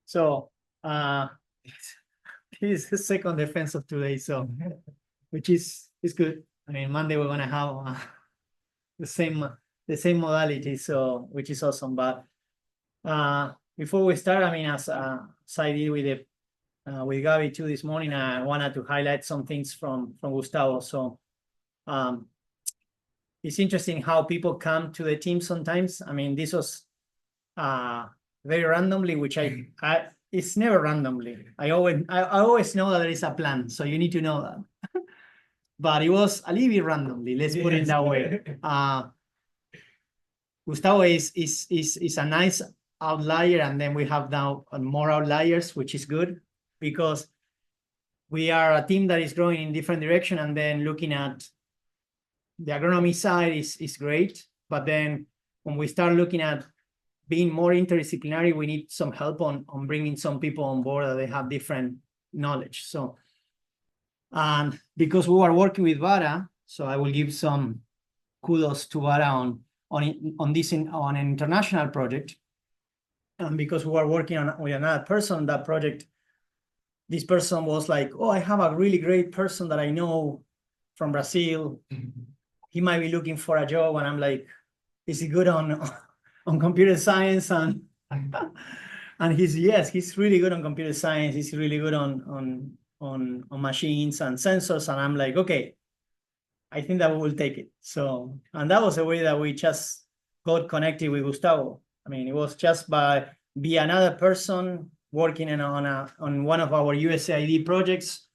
So this is the second defense of today, so which is good. I mean, Monday we're gonna have the same modality, so which is awesome. But before we start, I mean, as I did with Gabi too this morning, I wanted to highlight some things from Gustavo. So it's interesting how people come to the team sometimes. I mean, this was very randomly, which I it's never randomly. I always know that there is a plan, so you need to know that. But it was a little bit randomly. Let's put it that way. Gustavo is a nice outlier, and then we have now more outliers, which is good because we are a team that is growing in different direction, and then looking at the agronomy side is great. But then when we start looking at being more interdisciplinary, we need some help on bringing some people on board that they have different knowledge. So, and because we were working with Vara, so I will give some kudos to Vara on an international project. And because we were working with another person on that project, this person was like, "Oh, I have a really great person that I know from Brazil. He might be looking for a job." And I'm like, "Is he good on computer science?" And he's really good on computer science. He's really good on machines and sensors. And I'm like, okay, I think that we will take it. So, and that was the way that we just got connected with Gustavo. I mean, it was just by another person working on one of our USAID projects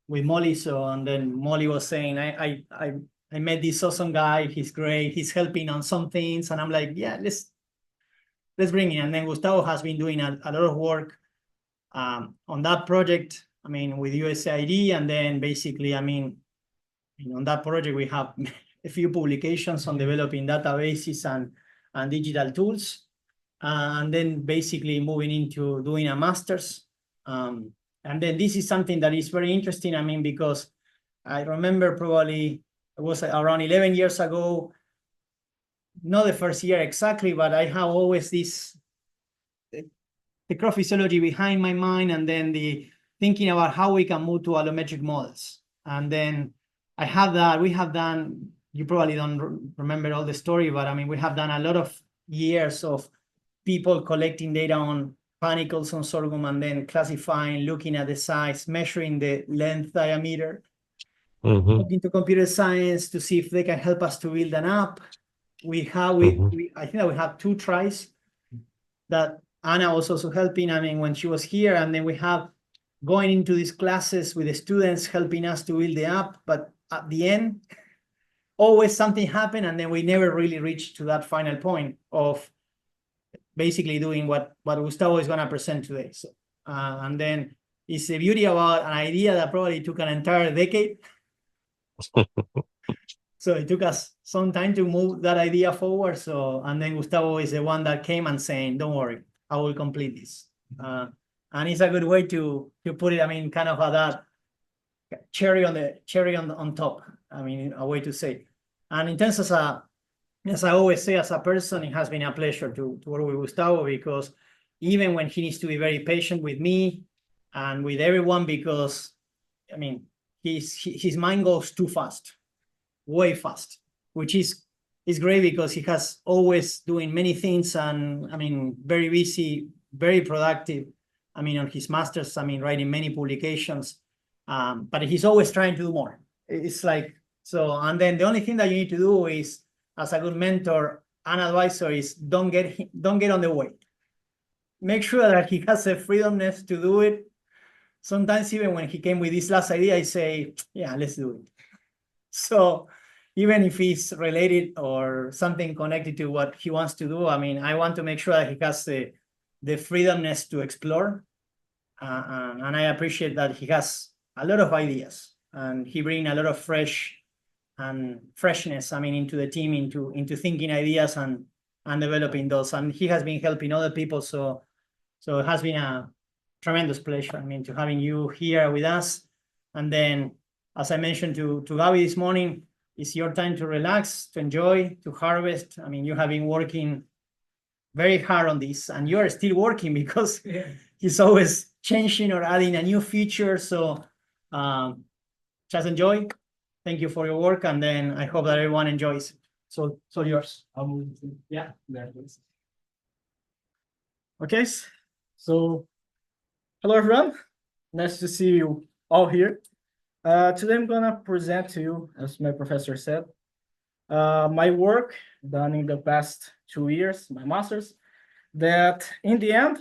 with Molly. So, and then Molly was saying, I met this awesome guy. He's great. He's helping on some things. And I'm like, yeah, let's bring him. And then Gustavo has been doing a lot of work on that project. I mean, with USAID. And then basically, I mean, on that project, we have a few publications on developing databases and digital tools. And then basically moving into doing a master's. And then this is something that is very interesting. I mean, because I remember probably it was around 11 years ago, not the first year exactly, but I have always the crop physiology behind my mind, and then the thinking about how we can move to allometric models. And then we have done, you probably don't remember all the story, but I mean, we have done a lot of years of people collecting data on panicles on sorghum, and then classifying, looking at the size, measuring the length, diameter, looking to computer science to see if they can help us to build an app. I think that we have 2 tries that Anna was also helping, I mean, when she was here. And then we have going into these classes with the students helping us to build the app. But at the end, always something happened, and then we never really reached to that final point of basically doing what Gustavo is going to present today. So, and then it's the beauty about an idea that probably took an entire decade. So it took us some time to move that idea forward. So, and then Gustavo is the one that came and saying, "Don't worry, I will complete this." And it's a good way to put it. I mean, kind of that cherry on top. I mean, a way to say it. And in terms as I always say, as a person, it has been a pleasure to work with Gustavo, because even when he needs to be very patient with me and with everyone, because I mean, his mind goes too fast, way fast, which is great because he has always doing many things, and I mean, very busy, very productive. I mean, on his master's, I mean, writing many publications, but he's always trying to do more. It's like, so, and then the only thing that you need to do is, as a good mentor and advisor, is don't get on the way. Make sure that he has the freedomness to do it. Sometimes even when he came with this last idea, I say, yeah, let's do it. So even if it's related or something connected to what he wants to do, I mean, I want to make sure that he has the freedomness to explore. And I appreciate that he has a lot of ideas, and he brings a lot of freshness, I mean, into the team, into thinking ideas and developing those. And he has been helping other people. So it has been a tremendous pleasure, I mean, to having you here with us. And then, as I mentioned to Gabi this morning, it's your time to relax, to enjoy, to harvest. I mean, you have been working very hard on this, and you are still working because he's always changing or adding a new feature. So just enjoy. Thank you for your work, and then I hope that everyone enjoys. So yours. Yeah. Okay. So hello everyone. Nice to see you all here. Today I'm gonna present to you, as my professor said, my work done in the past 2 years, my master's, that in the end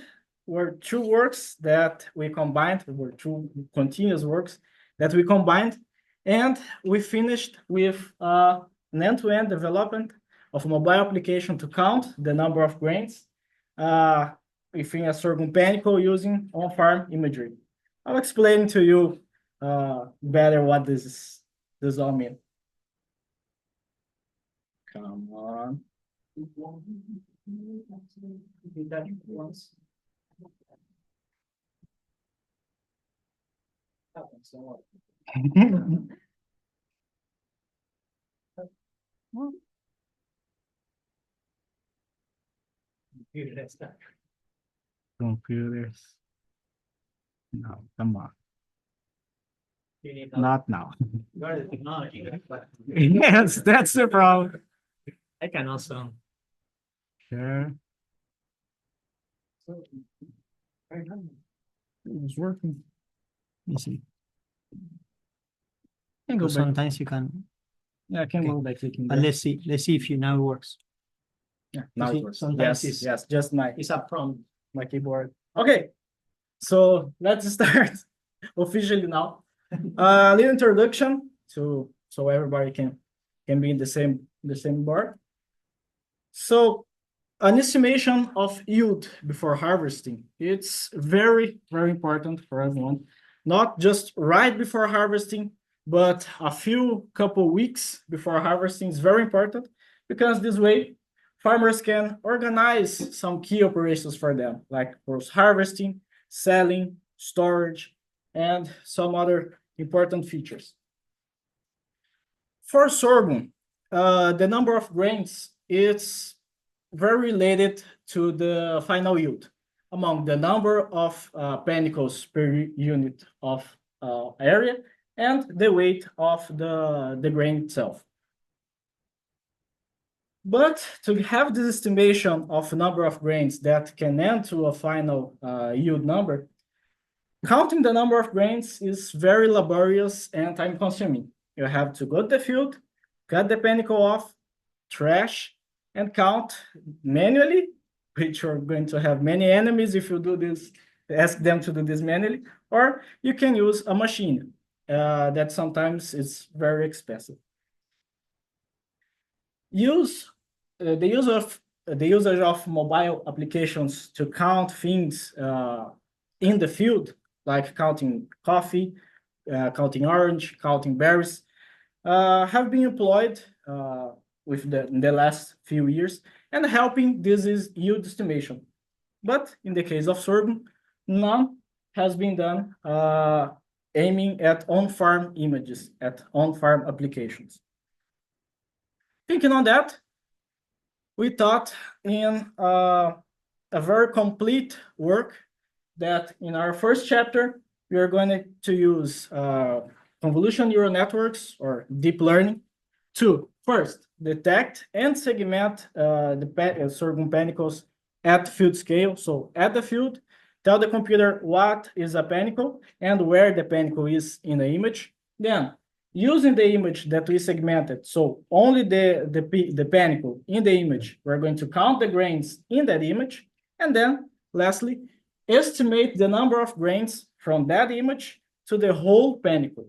were two works that we combined, were two continuous works that we combined, and we finished with an end-to-end development of a mobile application to count the number of grains within a sorghum panicle using on-farm imagery. I'll explain to you better what this all means. Come on. Computers. No, come on. Not now. Yes, that's the problem. I can also. Sure. It's working. You see. Can go back. Sometimes you can. Yeah, I can go by clicking. But let's see if you now it works. Yeah, now it works. Sometimes yes, just it's up from my keyboard. Okay, so let's start officially now. A little introduction to so everybody can be in the same board. So an estimation of yield before harvesting, it's very, very important for everyone. Not just right before harvesting, but a couple weeks before harvesting is very important, because this way farmers can organize some key operations for them, like post-harvesting, selling, storage, and some other important features. For sorghum, the number of grains is very related to the final yield among the number of panicles per unit of area and the weight of the grain itself. But to have this estimation of number of grains that can end to a final yield number, counting the number of grains is very laborious and time-consuming. You have to go to the field, cut the panicle off, trash, and count manually, which you're going to have many enemies if you do this, ask them to do this manually, or you can use a machine that sometimes is very expensive. The usage of mobile applications to count things in the field, like counting coffee, counting orange, counting berries, have been employed in the last few years and helping this is yield estimation. But in the case of sorghum, none has been done aiming at on-farm images, at on-farm applications. Thinking on that, we thought in a very complete work that in our first chapter, we are going to use convolutional neural networks or deep learning to first detect and segment the sorghum panicles at field scale. So at the field, tell the computer what is a panicle and where the panicle is in the image. Then, using the image that we segmented, so only the panicle in the image, we're going to count the grains in that image. And then, lastly, estimate the number of grains from that image to the whole panicle.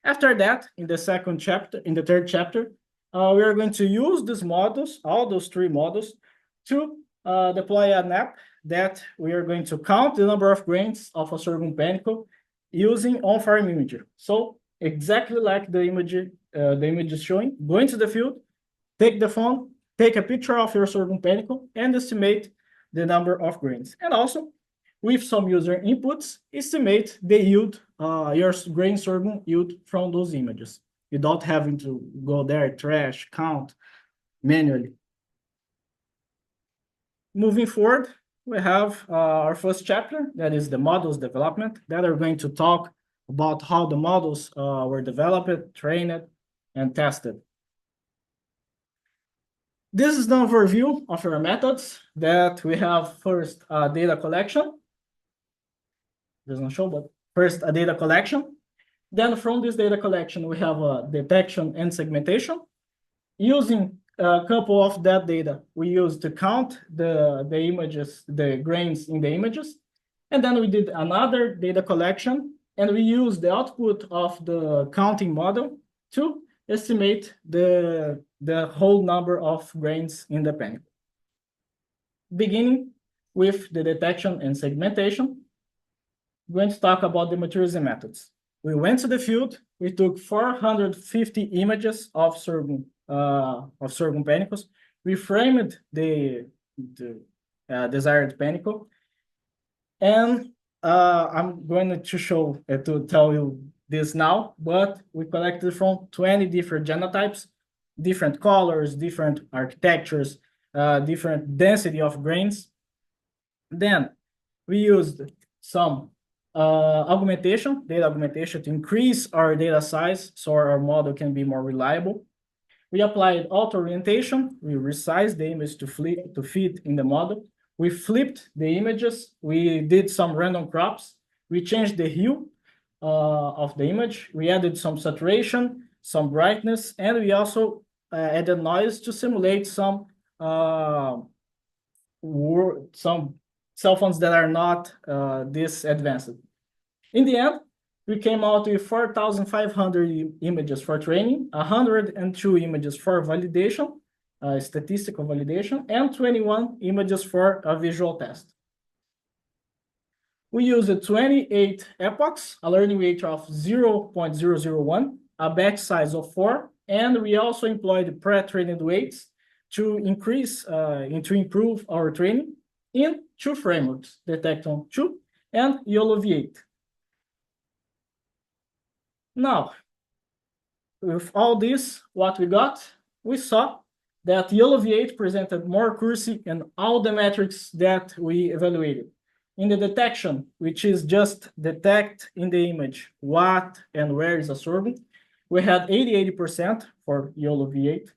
After that, in the third chapter, we are going to use these models, all those three models, to deploy an app that we are going to count the number of grains of a sorghum panicle using on-farm imagery. So exactly like the image is showing, go into the field, take the phone, take a picture of your sorghum panicle, and estimate the number of grains. And also, with some user inputs, estimate the yield, your grain sorghum yield from those images, without having to go there, trash, count manually. moving forward, we have our first chapter, that is the models development, that are going to talk about how the models were developed, trained, and tested. This is the overview of our methods that we have. First, data collection. Doesn't show, but first a data collection. Then from this data collection, we have a detection and segmentation. Using a couple of that data, we used to count the images, the grains in the images. And then we did another data collection, and we used the output of the counting model to estimate the whole number of grains in the panicle. Beginning with the detection and segmentation, we're going to talk about the materials and methods. We went to the field, we took 450 images of sorghum panicles. We framed the desired panicle. And I'm going to show, to tell you this now, but we collected from 20 different genotypes, different colors, different architectures, different density of grains. Then we used some data augmentation to increase our data size so our model can be more reliable. We applied auto-orientation. We resized the image to fit in the model. We flipped the images. We did some random crops. We changed the hue of the image. We added some saturation, some brightness, and we also added noise to simulate some cell phones that are not this advanced. In the end, we came out with 4,500 images for training, 102 images for validation, statistical validation, and 21 images for a visual test. We used 28 epochs, a learning weight of 0.001, a batch size of 4, and we also employed pre-trained weights to increase and to improve our training in 2 frameworks, Detecton 2 and YOLO V8. Now, with all this, what we got, we saw that YOLO V8 presented more accuracy in all the metrics that we evaluated. In the detection, which is just detect in the image what and where is a sorghum, we had 80% for YOLO V8.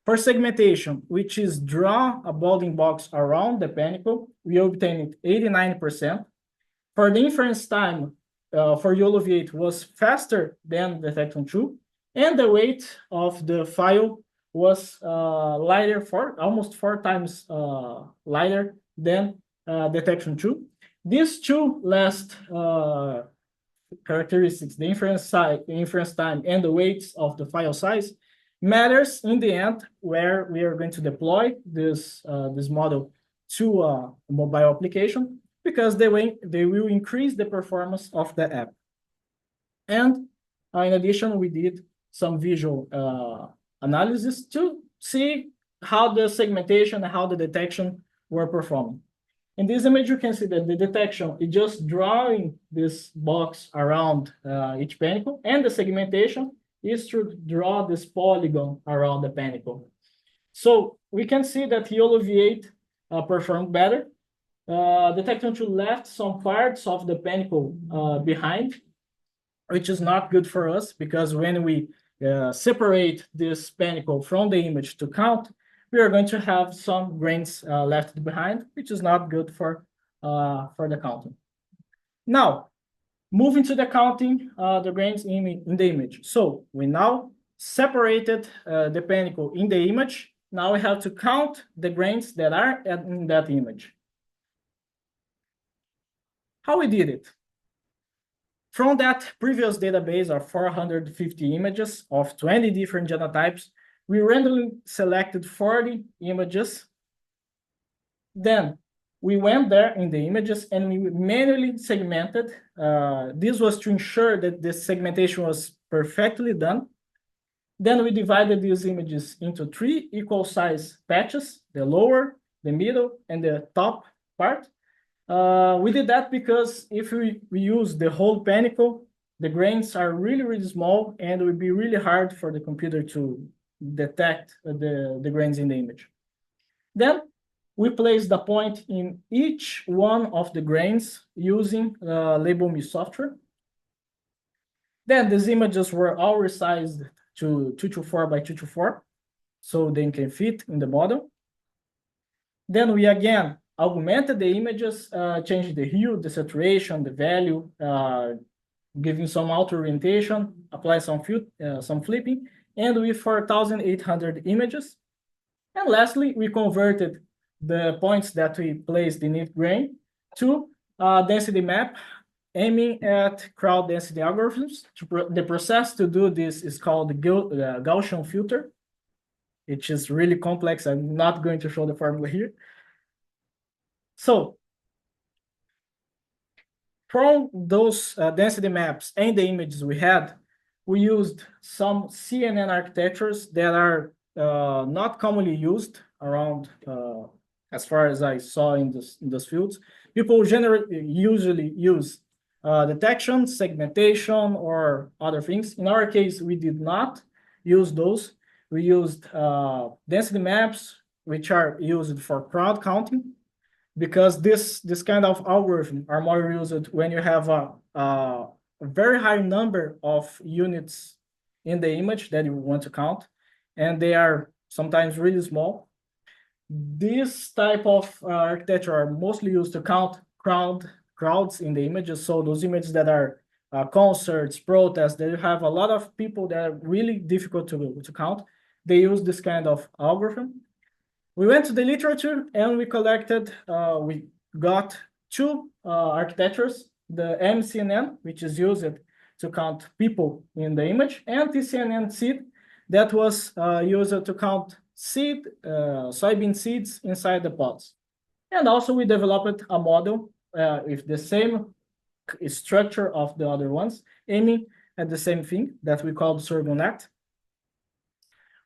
For segmentation, which is draw a bounding box around the panicle, we obtained 89%. For the inference time, for YOLO V8 was faster than Detecton 2, and the weight of the file was lighter, almost 4 times lighter than Detecton 2. These 2 last characteristics, the inference time, and the weights of the file size, matters in the end where we are going to deploy this model to a mobile application, because they will increase the performance of the app. And in addition, we did some visual analysis to see how the segmentation and how the detection were performing. In this image, you can see that the detection is just drawing this box around each panicle, and the segmentation is to draw this polygon around the panicle. So we can see that YOLO V8 performed better. Detecton 2 left some parts of the panicle behind, which is not good for us, because when we separate this panicle from the image to count, we are going to have some grains left behind, which is not good for the counting. Now, moving to the counting the grains in the image. So we now separated the panicle in the image. Now we have to count the grains that are in that image. How we did it? From that previous database of 450 images of 20 different genotypes, we randomly selected 40 images. Then we went there in the images and we manually segmented. This was to ensure that the segmentation was perfectly done. Then we divided these images into 3 equal size patches, the lower, the middle, and the top part. We did that because if we use the whole panicle, the grains are really, really small, and it would be really hard for the computer to detect the grains in the image. Then we place the point in each one of the grains using Label Me software. Then these images were all resized to 224 by 224, so they can fit in the model. Then we again augmented the images, changed the hue, the saturation, the value, giving some auto orientation, apply some flipping, and with 4,800 images. And lastly, we converted the points that we placed in each grain to a density map aiming at crowd density algorithms. The process to do this is called the Gaussian filter, which is really complex. I'm not going to show the formula here. So from those density maps and the images we had, we used some CNN architectures that are not commonly used around, as far as I saw in those fields. People usually use detection, segmentation, or other things. In our case, we did not use those. We used density maps, which are used for crowd counting, because this kind of algorithm are more used when you have a very high number of units in the image that you want to count, and they are sometimes really small. This type of architecture are mostly used to count crowds in the images. So those images that are concerts, protests, they have a lot of people that are really difficult to count. They use this kind of algorithm. We went to the literature and we collected, we got two architectures, the MCNN, which is used to count people in the image, and TCNN seed that was used to count soybean seeds inside the pods. And also we developed a model with the same structure of the other ones, aiming at the same thing that we called sorghum net.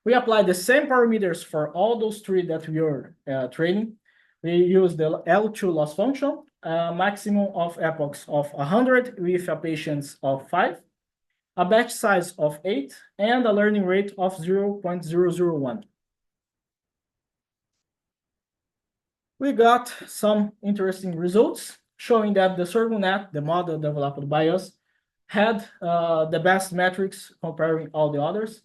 We applied the same parameters for all those three that we were training. We used the L2 loss function, maximum of epochs of 100 with a patience of 5, a batch size of 8, and a learning rate of 0.001. We got some interesting results showing that the sorghum net, the model developed by us, had the best metrics comparing all the others,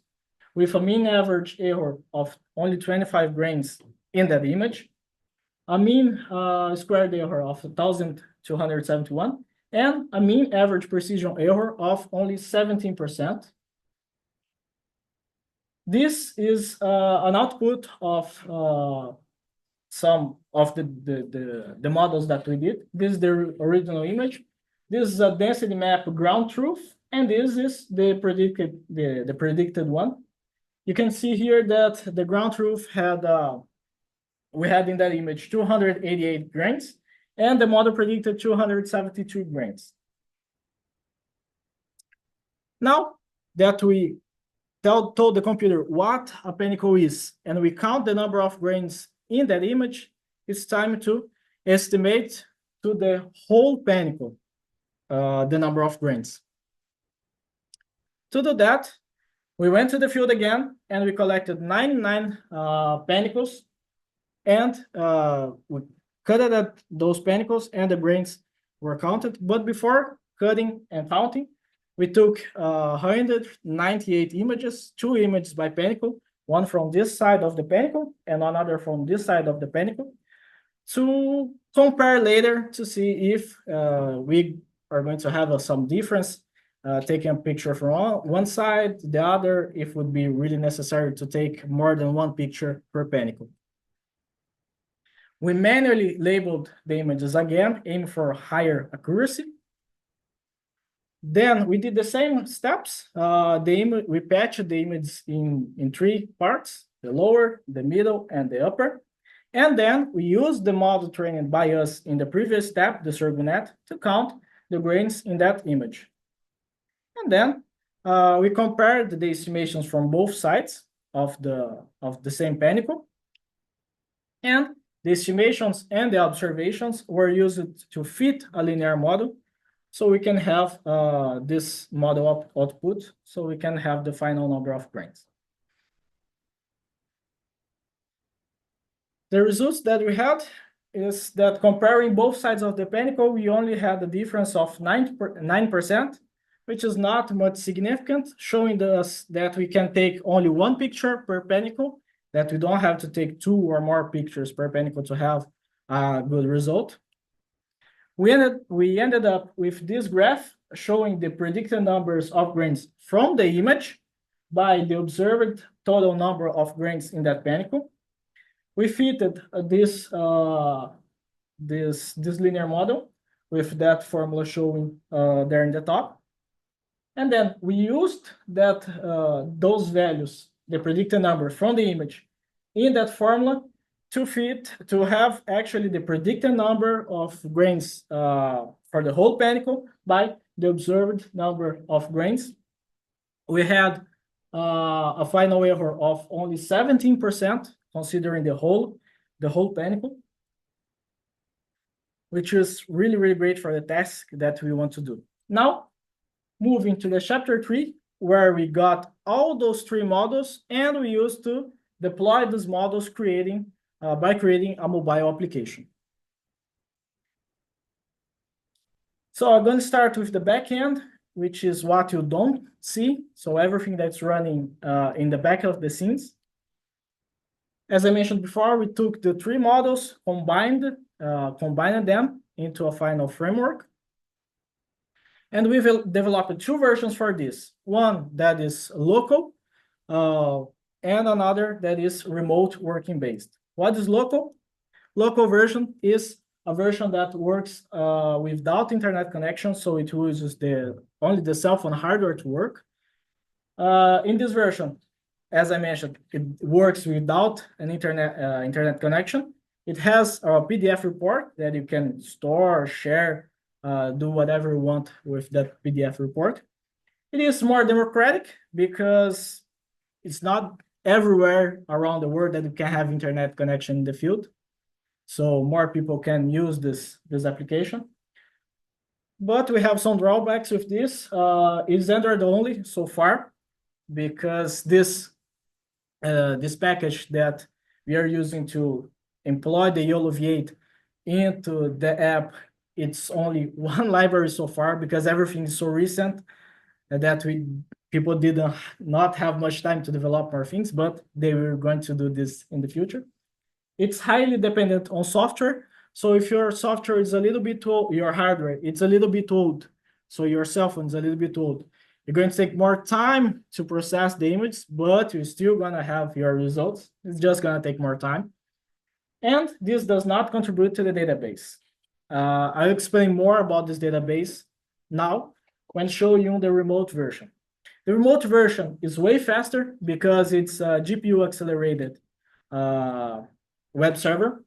with a mean average error of only 25 grains in that image, a mean squared error of 1,271, and a mean average precision error of only 17%. This is an output of some of the models that we did. This is the original image. This is a density map ground truth, and this is the predicted one. You can see here that the ground truth had, we had in that image 288 grains, and the model predicted 272 grains. Now that we told the computer what a panicle is, and we count the number of grains in that image, it's time to estimate to the whole panicle the number of grains. To do that, we went to the field again and we collected 99 panicles, and we cut at those panicles and the grains were counted. But before cutting and counting, we took 198 images, 2 images by panicle, one from this side of the panicle and another from this side of the panicle, to compare later to see if we are going to have some difference, taking a picture from one side, the other, if it would be really necessary to take more than one picture per panicle. We manually labeled the images again, aiming for higher accuracy. Then we did the same steps. We patched the image in 3 parts, the lower, the middle, and the upper. And then we used the model trained by us in the previous step, the sorghum net, to count the grains in that image. And then we compared the estimations from both sides of the same panicle. And the estimations and the observations were used to fit a linear model, so we can have this model output, so we can have the final number of grains. The results that we had is that comparing both sides of the panicle, we only had a difference of 9%, which is not much significant, showing us that we can take only one picture per panicle, that we don't have to take 2 or more pictures per panicle to have a good result. We ended up with this graph showing the predicted numbers of grains from the image by the observed total number of grains in that panicle. We fitted this linear model with that formula showing there in the top. And then we used that those values, the predicted number from the image, in that formula to have actually the predicted number of grains for the whole panicle by the observed number of grains. We had a final error of only 17%, considering the whole panicle, which is really, really great for the task that we want to do. Now, moving to the chapter 3, where we got all those 3 models, and we used to deploy these models by creating a mobile application. So I'm going to start with the backend, which is what you don't see. So everything that's running in the back of the scenes. As I mentioned before, we took the 3 models, combined them into a final framework. And we've developed 2 versions for this. One that is local, and another that is remote working based. What is local? Local version is a version that works without internet connection, so it uses only the cell phone hardware to work. In this version, as I mentioned, it works without an internet connection. It has a PDF report that you can store, share, do whatever you want with that PDF report. It is more democratic because it's not everywhere around the world that you can have internet connection in the field. So more people can use this application. But we have some drawbacks with this. It's Android only so far, because this package that we are using to employ the YOLO V8 into the app, it's only one library so far, because everything is so recent that people did not have much time to develop more things, but they were going to do this in the future. It's highly dependent on software. So if your software is a little bit old, your hardware, it's a little bit old, so your cell phone is a little bit old, you're going to take more time to process the image, but you're still going to have your results. It's just going to take more time. And this does not contribute to the database. I'll explain more about this database now when showing you the remote version. The remote version is way faster because it's a GPU accelerated web server.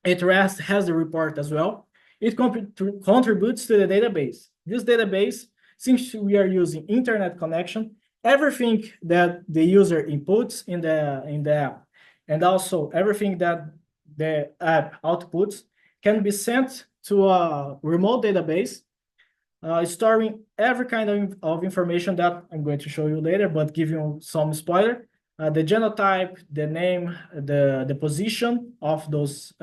It has the report as well. It contributes to the database. This database, since we are using internet connection, everything that the user inputs in the app, and also everything that the app outputs, can be sent to a remote database, storing every kind of information that I'm going to show you later, but give you some spoiler. The genotype, the name, the position of those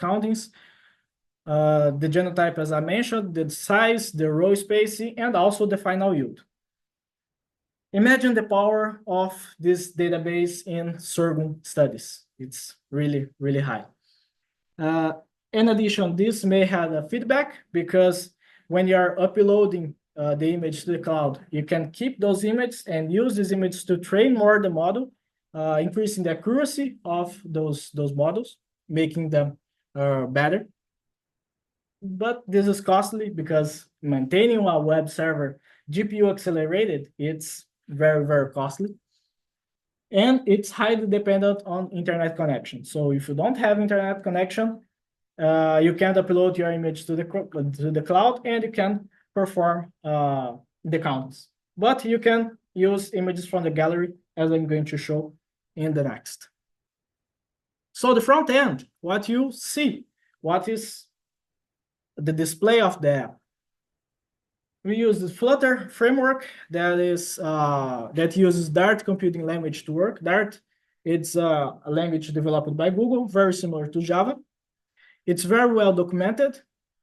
countings, the genotype, as I mentioned, the size, the row spacing, and also the final yield. Imagine the power of this database in sorghum studies. It's really, really high. In addition, this may have a feedback, because when you are uploading the image to the cloud, you can keep those images and use these images to train more the model, increasing the accuracy of those models, making them better. But this is costly, because maintaining a web server GPU accelerated, it's very, very costly. And it's highly dependent on internet connection. So if you don't have internet connection, you can't upload your image to the cloud, and you can perform the counts. But you can use images from the gallery, as I'm going to show in the next. So the front end, what you see, what is the display of the app. We use the Flutter framework that uses Dart computing language to work. Dart It's a language developed by Google, very similar to Java. It's very well documented.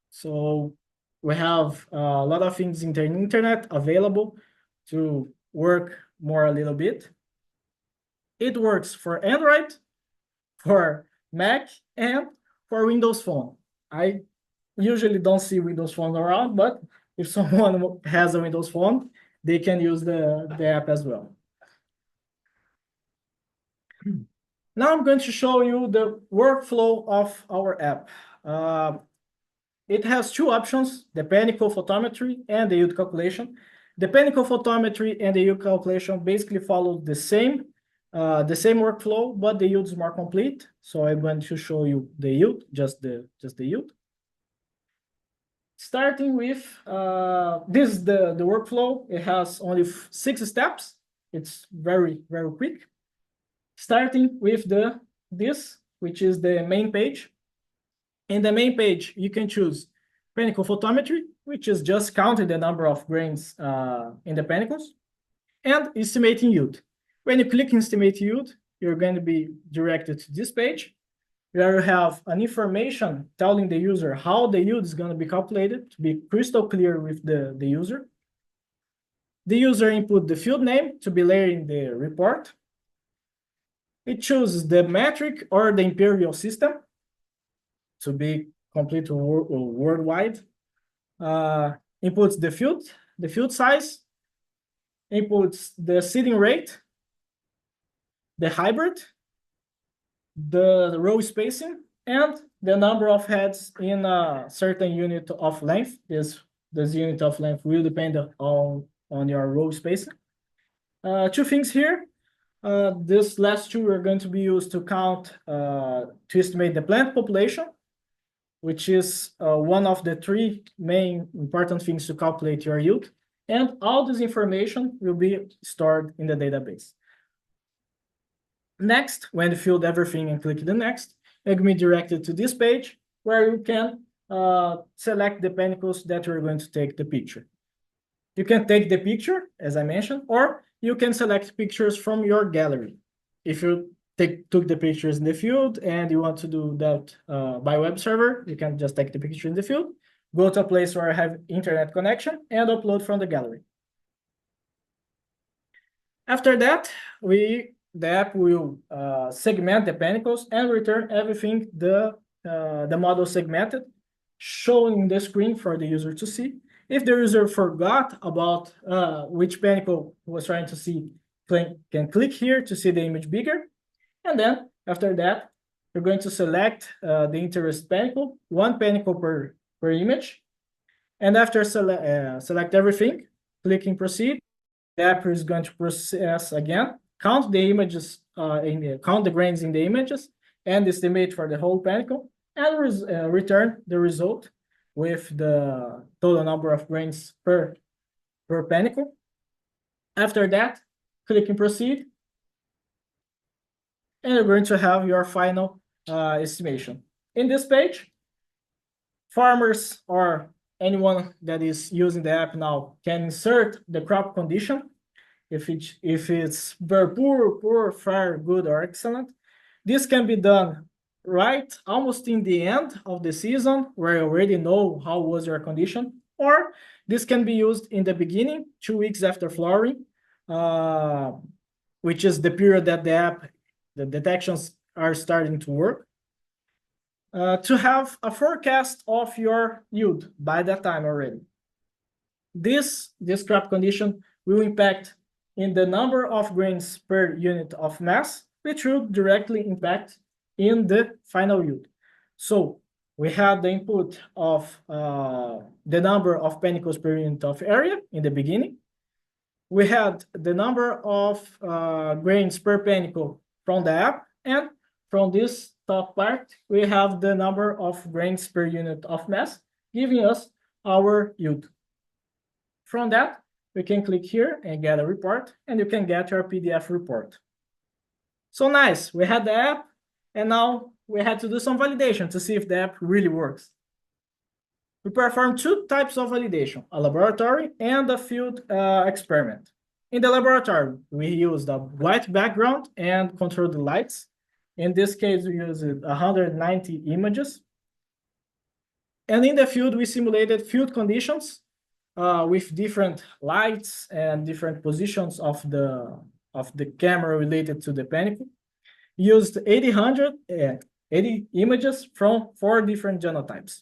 So we have a lot of things in the internet available to work more a little bit. It works for Android, for Mac, and for Windows Phone. I usually don't see Windows Phone around, but if someone has a Windows Phone, they can use the app as well. Now I'm going to show you the workflow of our app. It has two options, the panicle photometry and the yield calculation. The panicle photometry and the yield calculation basically follow the same workflow, but the yield is more complete. So I'm going to show you the yield, just the yield. Starting with this is the workflow. It has only 6 steps. It's very, very quick. Starting with this, which is the main page. In the main page, you can choose panicle photometry, which is just counting the number of grains in the panicles, and estimating yield. When you click estimate yield, you're going to be directed to this page, where you have an information telling the user how the yield is going to be calculated to be crystal clear with the user. The user input the field name to be layered in the report. It chooses the metric or the imperial system to be complete worldwide. Inputs the field size, inputs the seeding rate, the hybrid, the row spacing, and the number of heads in a certain unit of length. This unit of length will depend on your row spacing. Two things here. This last two are going to be used to count, to estimate the plant population, which is one of the 3 main important things to calculate your yield. And all this information will be stored in the database. Next, when you filled everything and click the next, you're going to be directed to this page where you can select the panicles that you're going to take the picture. You can take the picture, as I mentioned, or you can select pictures from your gallery. If you took the pictures in the field and you want to do that by web server, you can just take the picture in the field, go to a place where I have internet connection, and upload from the gallery. After that, the app will segment the panicles and return everything the model segmented, showing the screen for the user to see. If the user forgot about which panicle he was trying to see, can click here to see the image bigger. And then after that, you're going to select the interest panicle, 1 panicle per image. And after select everything, clicking proceed, the app is going to process again, count the images, count the grains in the images, and estimate for the whole panicle, and return the result with the total number of grains per panicle. After that, clicking proceed, and you're going to have your final estimation. In this page, farmers or anyone that is using the app now can insert the crop condition, if it's very poor, fair, good, or excellent. This can be done right almost in the end of the season, where you already know how was your condition, or this can be used in the beginning, 2 weeks after flowering, which is the period that the detections are starting to work, to have a forecast of your yield by that time already. This crop condition will impact in the number of grains per unit of mass, which will directly impact in the final yield. So we had the input of the number of panicles per unit of area in the beginning. We had the number of grains per panicle from the app, and from this top part, we have the number of grains per unit of mass, giving us our yield. From that, we can click here and get a report, and you can get your PDF report. So nice, we had the app, and now we had to do some validation to see if the app really works. We perform 2 types of validation, a laboratory and a field experiment. In the laboratory, we used a white background and controlled the lights. In this case, we used 190 images. And in the field, we simulated field conditions with different lights and different positions of the camera related to the panicle. Used 80 images from 4 different genotypes.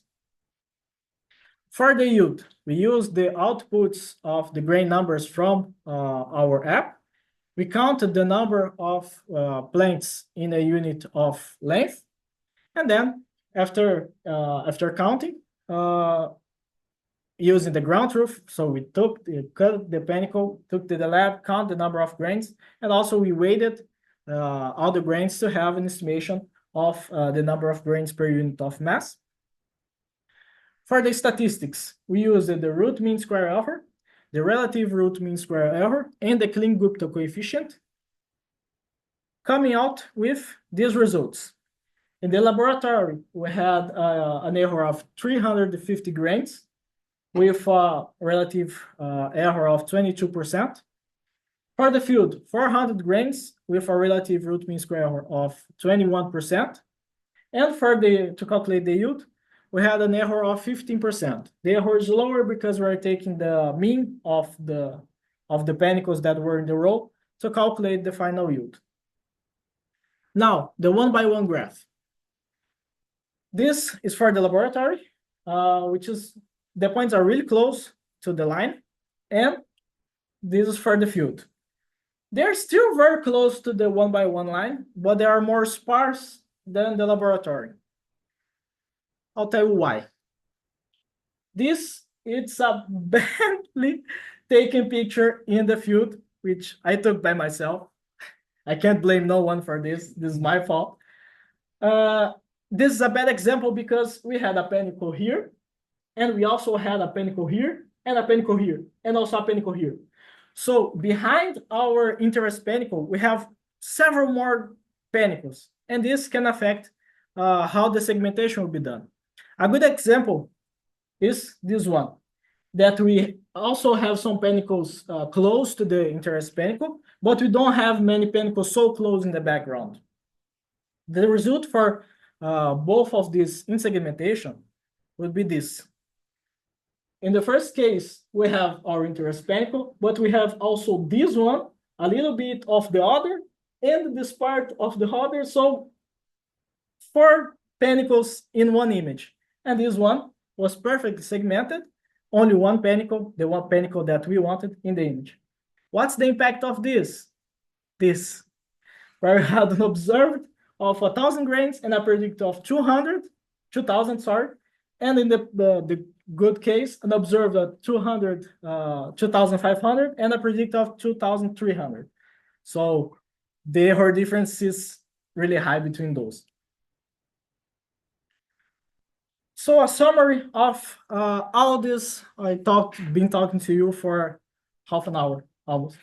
For the yield, we used the outputs of the grain numbers from our app. We counted the number of plants in a unit of length, and then after counting, using the ground truth, so we cut the panicle, took to the lab, count the number of grains, and also we weighted all the grains to have an estimation of the number of grains per unit of mass. For the statistics, we used the root mean square error, the relative root mean square error, and the Klein-Gupta coefficient, coming out with these results. In the laboratory, we had an error of 350 grains with a relative error of 22%. For the field, 400 grains with a relative root mean square error of 21%. And to calculate the yield, we had an error of 15%. The error is lower because we're taking the mean of the panicles that were in the row to calculate the final yield. Now, the 1-by-1 graph. This is for the laboratory, which is, the points are really close to the line, and this is for the field. They're still very close to the 1-by-1 line, but they are more sparse than the laboratory. I'll tell you why. It's a badly taken picture in the field, which I took by myself. I can't blame no one for this. This is my fault. This is a bad example because we had a panicle here, and we also had a panicle here, and a panicle here, and also a panicle here. So behind our interest panicle, we have several more panicles, and this can affect how the segmentation will be done. A good example is this one, that we also have some panicles close to the interest panicle, but we don't have many panicles so close in the background. The result for both of these in segmentation would be this. In the first case, we have our interest panicle, but we have also this one, a little bit of the other, and this part of the other, so 4 panicles in one image. And this one was perfectly segmented, only one panicle, the one panicle that we wanted in the image. What's the impact of this? This, where we had an observed of 1,000 grains and a predictor of 2,000, sorry, and in the good case, an observed of 2,500 and a predictor of 2,300. So the error difference is really high between those. So a summary of all this, been talking to you for half an hour almost.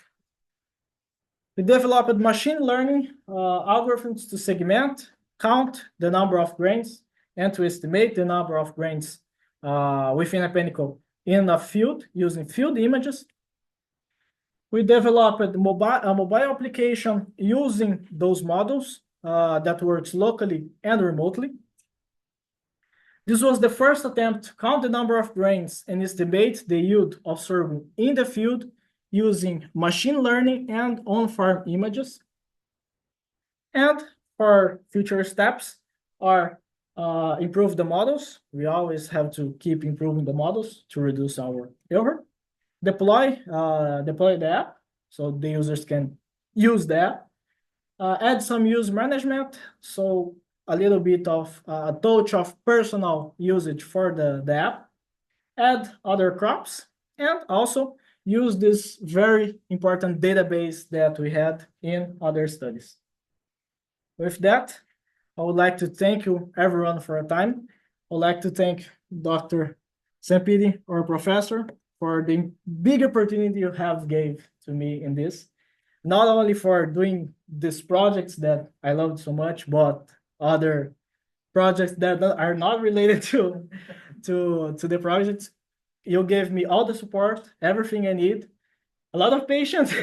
We developed machine learning algorithms to segment, count the number of grains, and to estimate the number of grains within a panicle in a field using field images. We developed a mobile application using those models that works locally and remotely. This was the first attempt to count the number of grains and estimate the yield of sorghum in the field using machine learning and on-farm images. And for future steps are improve the models. We always have to keep improving the models to reduce our error. Deploy the app so the users can use the app. Add some use management, so a little bit of a touch of personal usage for the app. Add other crops, and also use this very important database that we had in other studies. With that, I would like to thank you everyone for your time. I would like to thank Dr. Sempidi, our professor, for the big opportunity you have gave to me in this. Not only for doing these projects that I loved so much, but other projects that are not related to the projects. You gave me all the support, everything I need. a lot of patience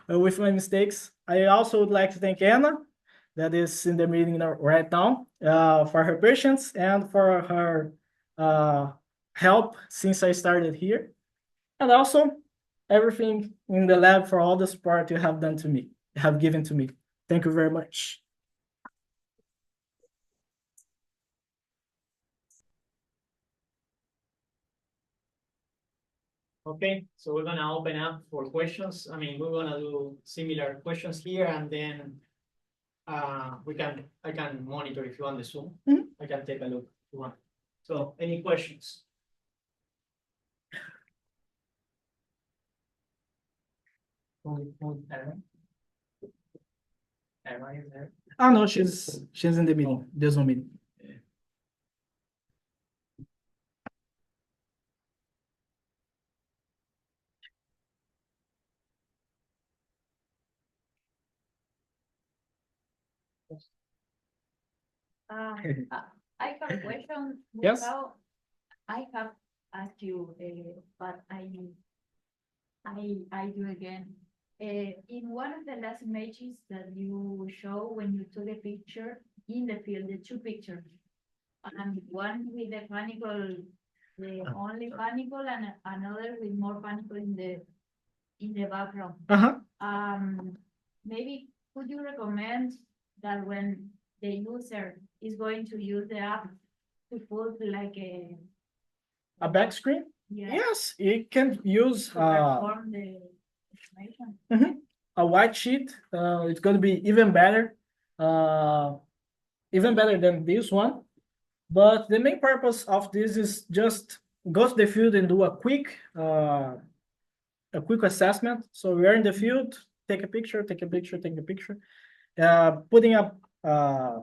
with my mistakes. I also would like to thank Anna, that is in the meeting right now, for her patience and for her help since I started here. And also everything in the lab for all the support you have done to me, have given to me. Thank you very much. Okay, so we're gonna open up for questions. I mean, we're gonna do similar questions here, and then I can monitor if you want the Zoom. I can take a look if you want. So, any questions? Emma is there? Oh no, she's in the meeting. There's no meeting. I have a question. Yes. Gustavo. I have asked you, but I do again. In one of the last images that you show when you took a picture in the field, the two pictures, and one with the panicle, the only panicle, and another with more panicle in the background. Maybe could you recommend that when the user is going to use the app to put like A back screen? yeah, Yes, you can use to perform the information? a white sheet. It's going to be even better than this one. But the main purpose of this is just go to the field and do a quick assessment. So we are in the field, take a picture, putting up a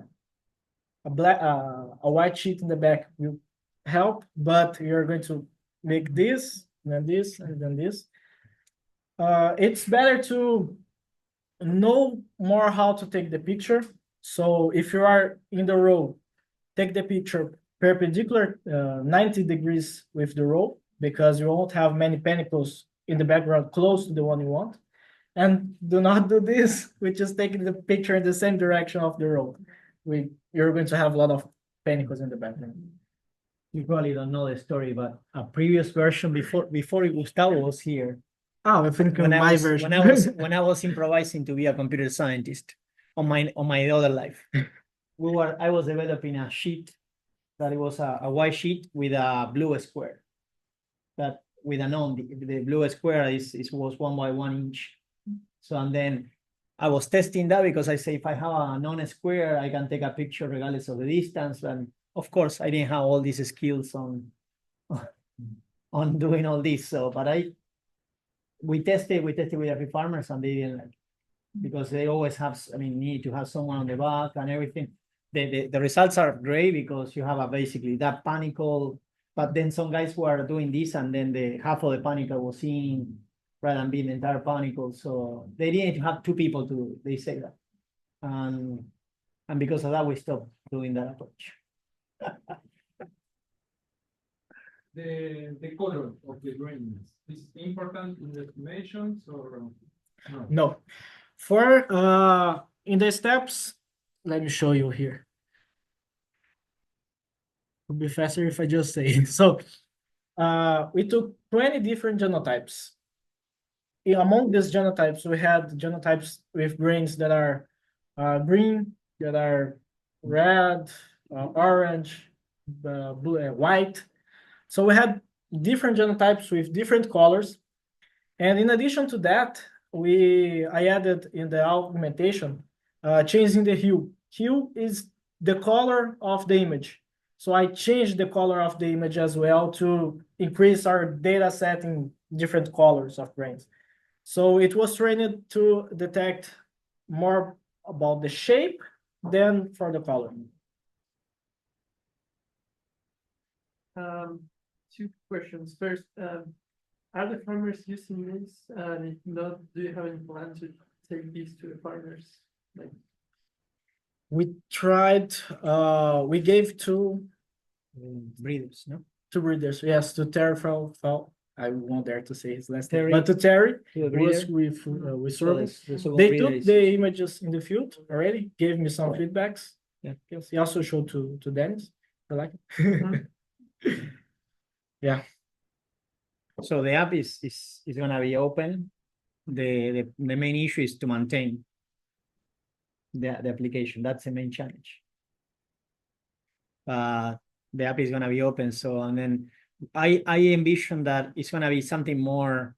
white sheet in the back will help, but you're going to make this, and then this, and then this. It's better to know more how to take the picture. So if you are in the row, take the picture perpendicular 90 degrees with the row, because you won't have many panicles in the background close to the one you want. And do not do this, which is taking the picture in the same direction of the row. You're going to have a lot of panicles in the background. You probably don't know the story, but a previous version before Gustavo was here. Oh, I think When my version. when I was improvising to be a computer scientist on my other life, I was developing a sheet that it was a white sheet with a blue square. That with a non the blue square was 1 by 1 inch. So and then I was testing that because I say if I have a non-square, I can take a picture regardless of the distance. And of course, I didn't have all these skills on doing all this. So, but we tested with a few farmers, and they didn't like it because they always have, I mean, need to have someone on the back and everything. The results are great because you have basically that panicle, but then some guys were doing this, and then the half of the panicle was in rather than being the entire panicle. So they didn't have two people to do it. They say that. And because of that, we stopped doing that approach. The color of the grains is important in the estimations or no? No. For in the steps, let me show you here. It'll be faster if I just say it. So we took 20 different genotypes. Among these genotypes, we had genotypes with grains that are green, that are red, orange, blue, white. So we had different genotypes with different colors. And in addition to that, I added in the augmentation, changing the hue. Hue is the color of the image. So I changed the color of the image as well to increase our data set in different colors of grains. So it was trained to detect more about the shape than for the color. Two questions. First, are the farmers using this? And if not, do you have any plan to take these to the farmers? Like, we tried, we gave two breeders, no? Two breeders, yes, to Terrafel I won't dare to say his last Terry. name, but to Terry, To the who was breeder. with So sorghum. the sorghum They breeder took is- the images in the field already, gave me some feedbacks. Yeah. Yes, he also showed to Dennis. I like it. Yeah. So the app is gonna be open. The main issue is to maintain the application. That's the main challenge. The app is gonna be open. So and then I envision that it's gonna be something more.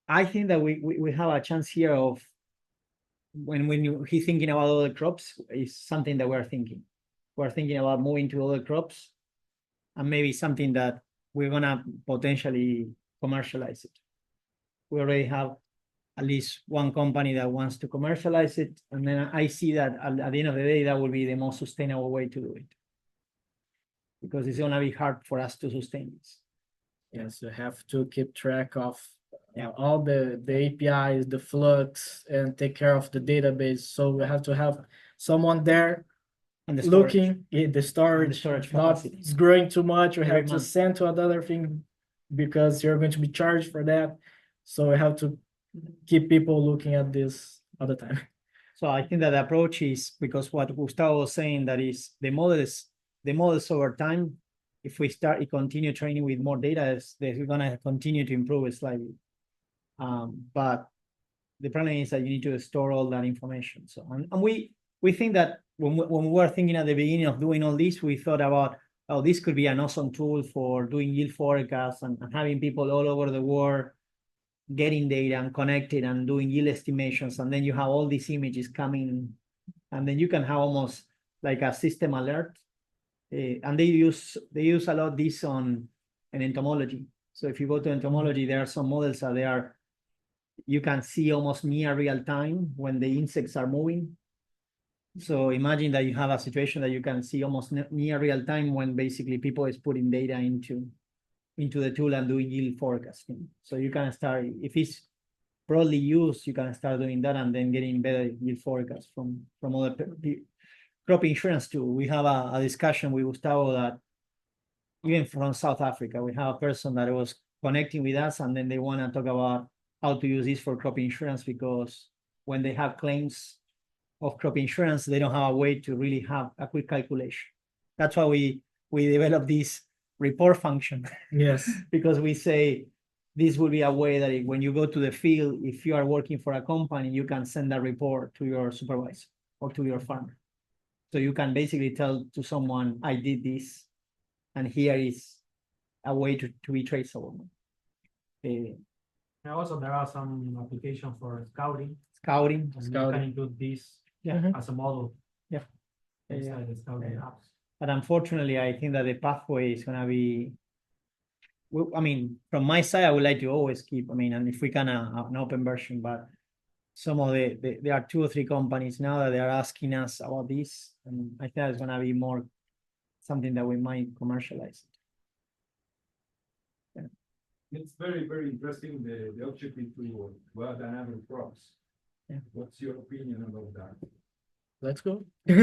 I think that we have a chance here of when he's thinking about other crops is something that we're thinking. We're thinking about moving to other crops, and maybe something that we're gonna potentially commercialize it. We already have at least one company that wants to commercialize it, and then I see that at the end of the day, that will be the most sustainable way to do it. Because it's gonna be hard for us to sustain this. Yes, you have to keep track of all the APIs, the flux, and take care of the database. So we have to have someone there And the storage. looking at the storage, storage not capacity. it's growing too much. We Every have to month. send to another thing because you're going to be charged for that. So we have to keep people looking at this all the time. So I think that the approach is because what Gustavo was saying, that is the models over time, if we continue training with more data, they're gonna continue to improve slightly. But the problem is that you need to store all that information. So and we think that when we were thinking at the beginning of doing all this, we thought about, oh, this could be an awesome tool for doing yield forecasts and having people all over the world getting data and connected and doing yield estimations, and then you have all these images coming, and then you can have almost like a system alert. And they use a lot this in entomology. So if you go to entomology, there are some models that you can see almost near real time when the insects are moving. So imagine that you have a situation that you can see almost near real time when basically people is putting data into the tool and doing yield forecasting. So you can start, if it's broadly used, you can start doing that and then getting better yield forecasts from other crop insurance too. We have a discussion with Gustavo that even from South Africa, we have a person that was connecting with us, and then they want to talk about how to use this for crop insurance, because when they have claims of crop insurance, they don't have a way to really have a quick calculation. That's why we developed this report function. Yes. Because we say this will be a way that when you go to the field, if you are working for a company, you can send a report to your supervisor or to your farmer. So you can basically tell to someone, I did this, and here is a way to be traceable. And also, there are some applications for scouting. Scouting. And you can include this Yeah. as a model. Yeah. Inside the scouting apps. But unfortunately, I think that the pathway is gonna be. Well, I mean, from my side, I would like to always keep. I mean, and if we can, an open version, but some of there are 2 or 3 companies now that they are asking us about this, and I think it's gonna be more something that we might commercialize. It's very, very interesting, the objective to dynamic crops. Yeah. What's your opinion about that? Let's go. But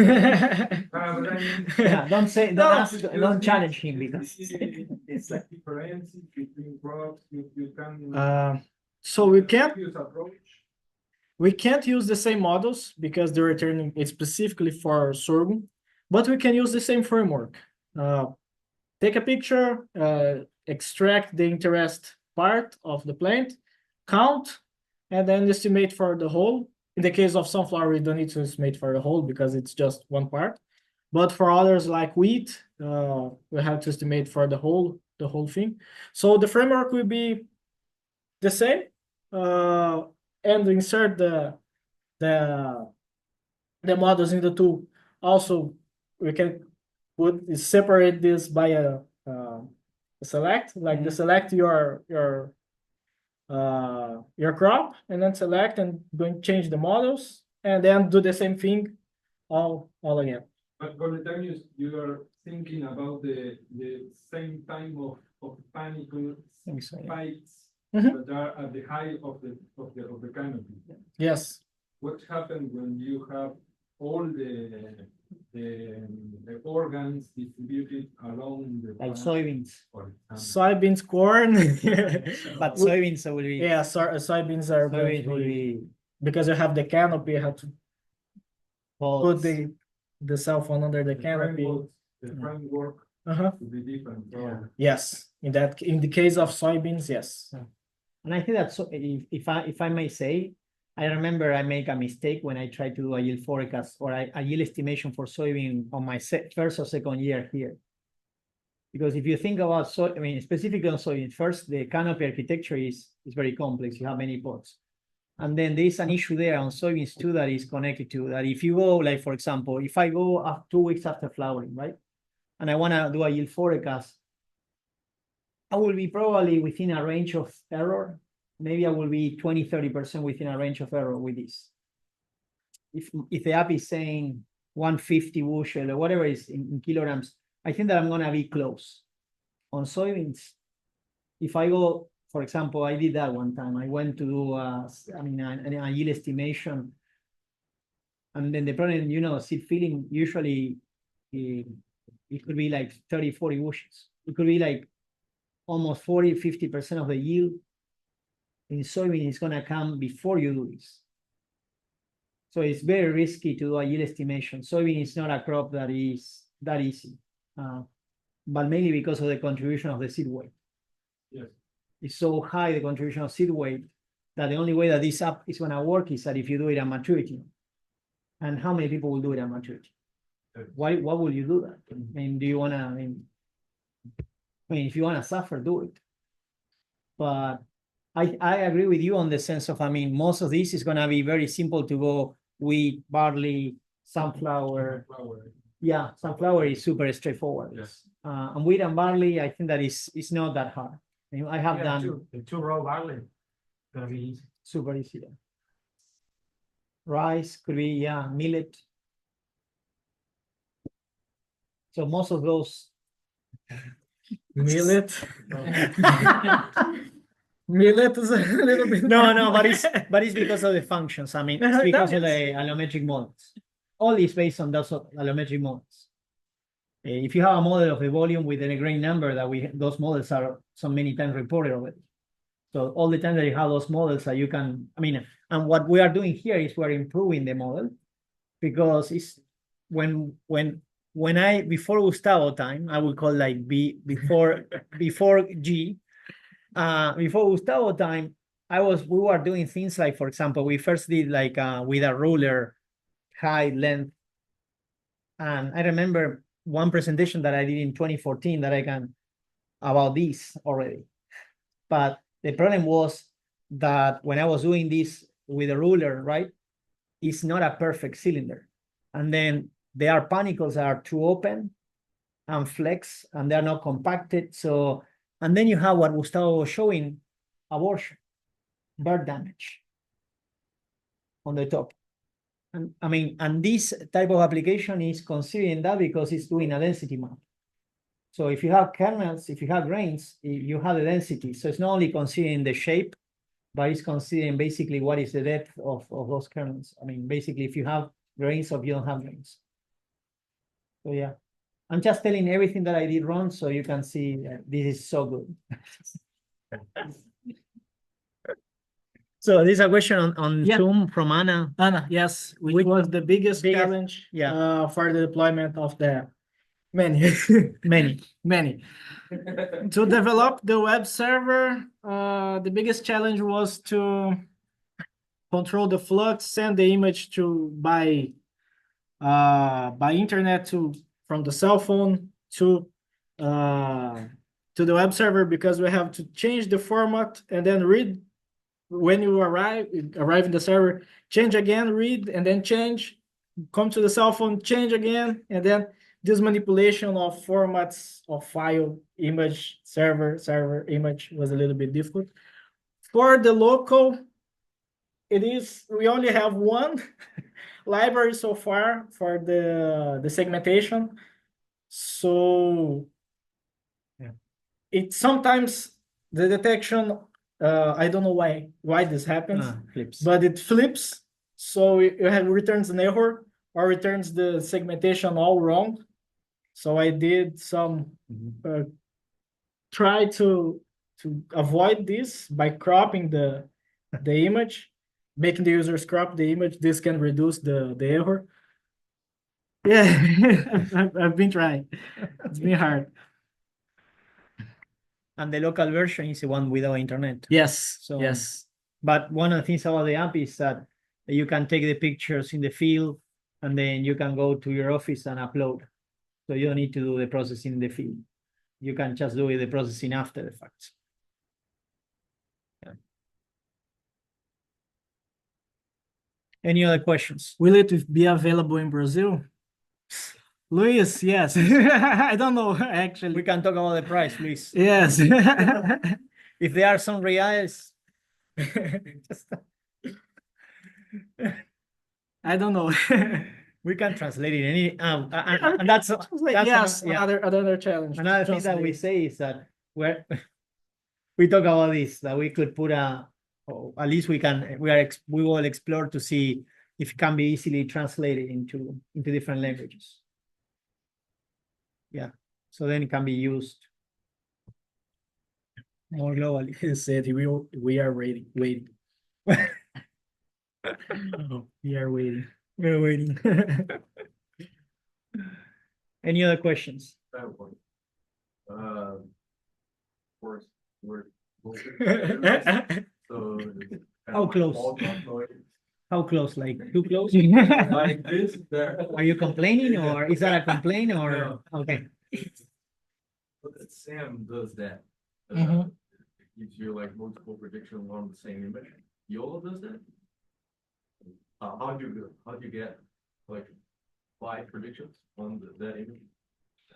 I mean, Yeah, don't No, don't challenge him because it's like differences between crops, you can. So Use approach. we can't use the same models because they're returning it specifically for sorghum, but we can use the same framework. Take a picture, extract the interest part of the plant, count, and then estimate for the whole. In the case of sunflower, we don't need to estimate for the whole because it's just one part. But for others like wheat, we have to estimate for the whole thing. So the framework will be the same, and insert the models in the tool. Also, we can separate this by a select, like the select your crop, and then select and going to change the models, and then do the same thing all again. But by the time you are thinking about the same time of panic spikes that are at the height of the canopy. Yes. What happens when you have all the organs distributed along the Like plant, soybeans, for example. Soybeans, corn. but soybeans will be. Yeah, soybeans are going Soybeans to will be, be because you have the canopy, you have to put pods. the cell phone under the The canopy. framework, the framework Uh-huh. will be different. Yeah. Yes, in the case of soybeans, yes. And I think that so if I may say, I remember I make a mistake when I try to do a yield forecast or a yield estimation for soybean on my first or second year here. Because if you think about specifically on soybean, first the canopy architecture is very complex. You have many pods. And then there's an issue there on soybeans too that is connected to that. If you go, like for example, if I go 2 weeks after flowering, right? And I want to do a yield forecast, I will be probably within a range of error. Maybe I will be 20-30% within a range of error with this. If the app is saying 150 bushel or whatever is in kilograms, I think that I'm going to be close. On soybeans, if I go, for example, I did that one time. I went to do, a yield estimation. And then the problem, seed filling, usually it could be like 30-40 bushels. It could be like almost 40-50% of the yield in soybean is going to come before you do this. So it's very risky to do a yield estimation. Soybean is not a crop that is that easy, but mainly because of the contribution of the seed weight. Yes. It's so high, the contribution of seed weight, that the only way that this app is going to work is that if you do it at maturity. And how many people will do it at maturity? Why will you do that? I mean, do you want to, if you want to suffer, do it. But I agree with you on the sense of, most of this is going to be very simple to go wheat, barley, sunflower. Yeah, sunflower is super straightforward. Yes. And wheat and barley, I think that it's not that hard. I have done the 2-row barley, gonna be easy. super easy. Rice could be, millet. So most of those. Millet. Millet is a little bit. No, but it's because of the functions. It's because of the allometric models. All is based on those allometric models. If you have a model of the volume with a grain number those models are so many times reported already. So all the time that you have those models that you can, and what we are doing here is we're improving the model, because it's before Gustavo time, I would call like before G. Before Gustavo time, we were doing things like, for example, we first did like with a ruler, height, length. And I remember one presentation that I did in 2014 about this already. But the problem was that when I was doing this with a ruler, right, it's not a perfect cylinder. And then there are panicles that are too open and flex, and they're not compacted. So, and then you have what Gustavo was showing, abortion, bird damage on the top. And this type of application is considering that because it's doing a density map. So if you have kernels, if you have grains, you have the density. So it's not only considering the shape, but it's considering basically what is the depth of those kernels. Basically, if you have grains or you don't have grains. So yeah, I'm just telling everything that I did wrong so you can see this is so good. So there's a question on Zoom from Anna. Anna, yes, which was the biggest challenge for the deployment of the many. To develop the web server, the biggest challenge was to control the flux, send the image by internet from the cell phone to the web server, because we have to change the format and then read when you arrive in the server, change again, read, and then change, come to the cell phone, change again, and then this manipulation of formats of file, image, server, image was a little bit difficult. For the local, we only have one library so far for the segmentation. So it sometimes the detection, I don't know why this happens, but it flips. So it returns an error or returns the segmentation all wrong. So I did some try to avoid this by cropping the image, making the users crop the image. This can reduce the error. Yeah, I've been trying. It's been hard. And the local version is the one without internet. Yes. So- yes. But one of the things about the app is that you can take the pictures in the field and then you can go to your office and upload. So you don't need to do the processing in the field. You can just do the processing after the fact. Yeah. Any other questions? Will it be available in Brazil? Luis, yes. I don't know, actually. We can talk about the price, please. Yes. If there are some reals, just- I don't know. we can translate it any, and that's yes, yeah. another challenge. Another thing that we Translate. say is that we talk about this, that we could put or at least we will explore to see if it can be easily translated into different languages. Yeah, so then it can be used more globally. He said we are waiting. We are waiting. We're waiting. Any other questions? I have one. Of course, we're. So. How close? How close? Like too close? Like this, there. Are you complaining or is that a complaint or? No. Okay. But Sam does that. Mhm. It gives you like multiple predictions on the same image. YOLO does that? How do you get like 5 predictions on that image?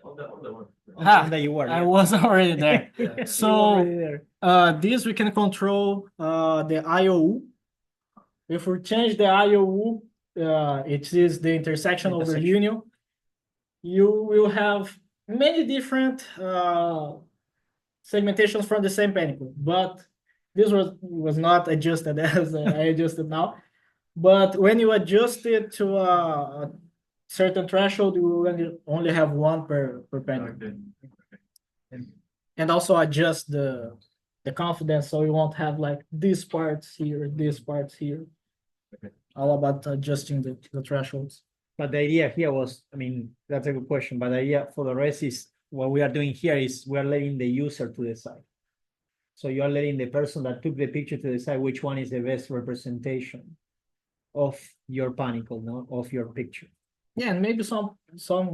On that one. Ah, That you were. I was already there. You were So already there. this we can control the IOU. If we change the IOU, it is the intersection over Intersection. union. You will have many different segmentations from the same panicle, but this was not adjusted as I adjusted now. But when you adjust it to a certain threshold, you will only have one per panicle. Okay. And also adjust the confidence, so you won't have like these parts here, these parts here. Okay. All about adjusting the thresholds. But the idea here was, I mean, that's a good question, but the idea for the rest is what we are doing here is we are letting the user to decide. So you are letting the person that took the picture to decide which one is the best representation of your panicle, no, of your picture. Yeah, and maybe some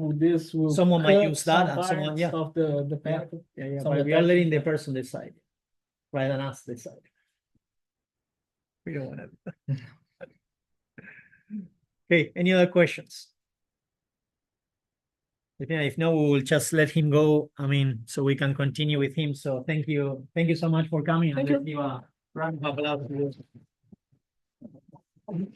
with this will Someone might cut use that some and someone, parts yeah. of the Yeah. panicle. Yeah, Some but of we the are letting the text, person decide, rather than us decide. We don't want to. Okay, any other questions? If no, we will just let him go. I mean, so we can continue with him. So thank you so much for coming. Thank and let's give a round of applause to you.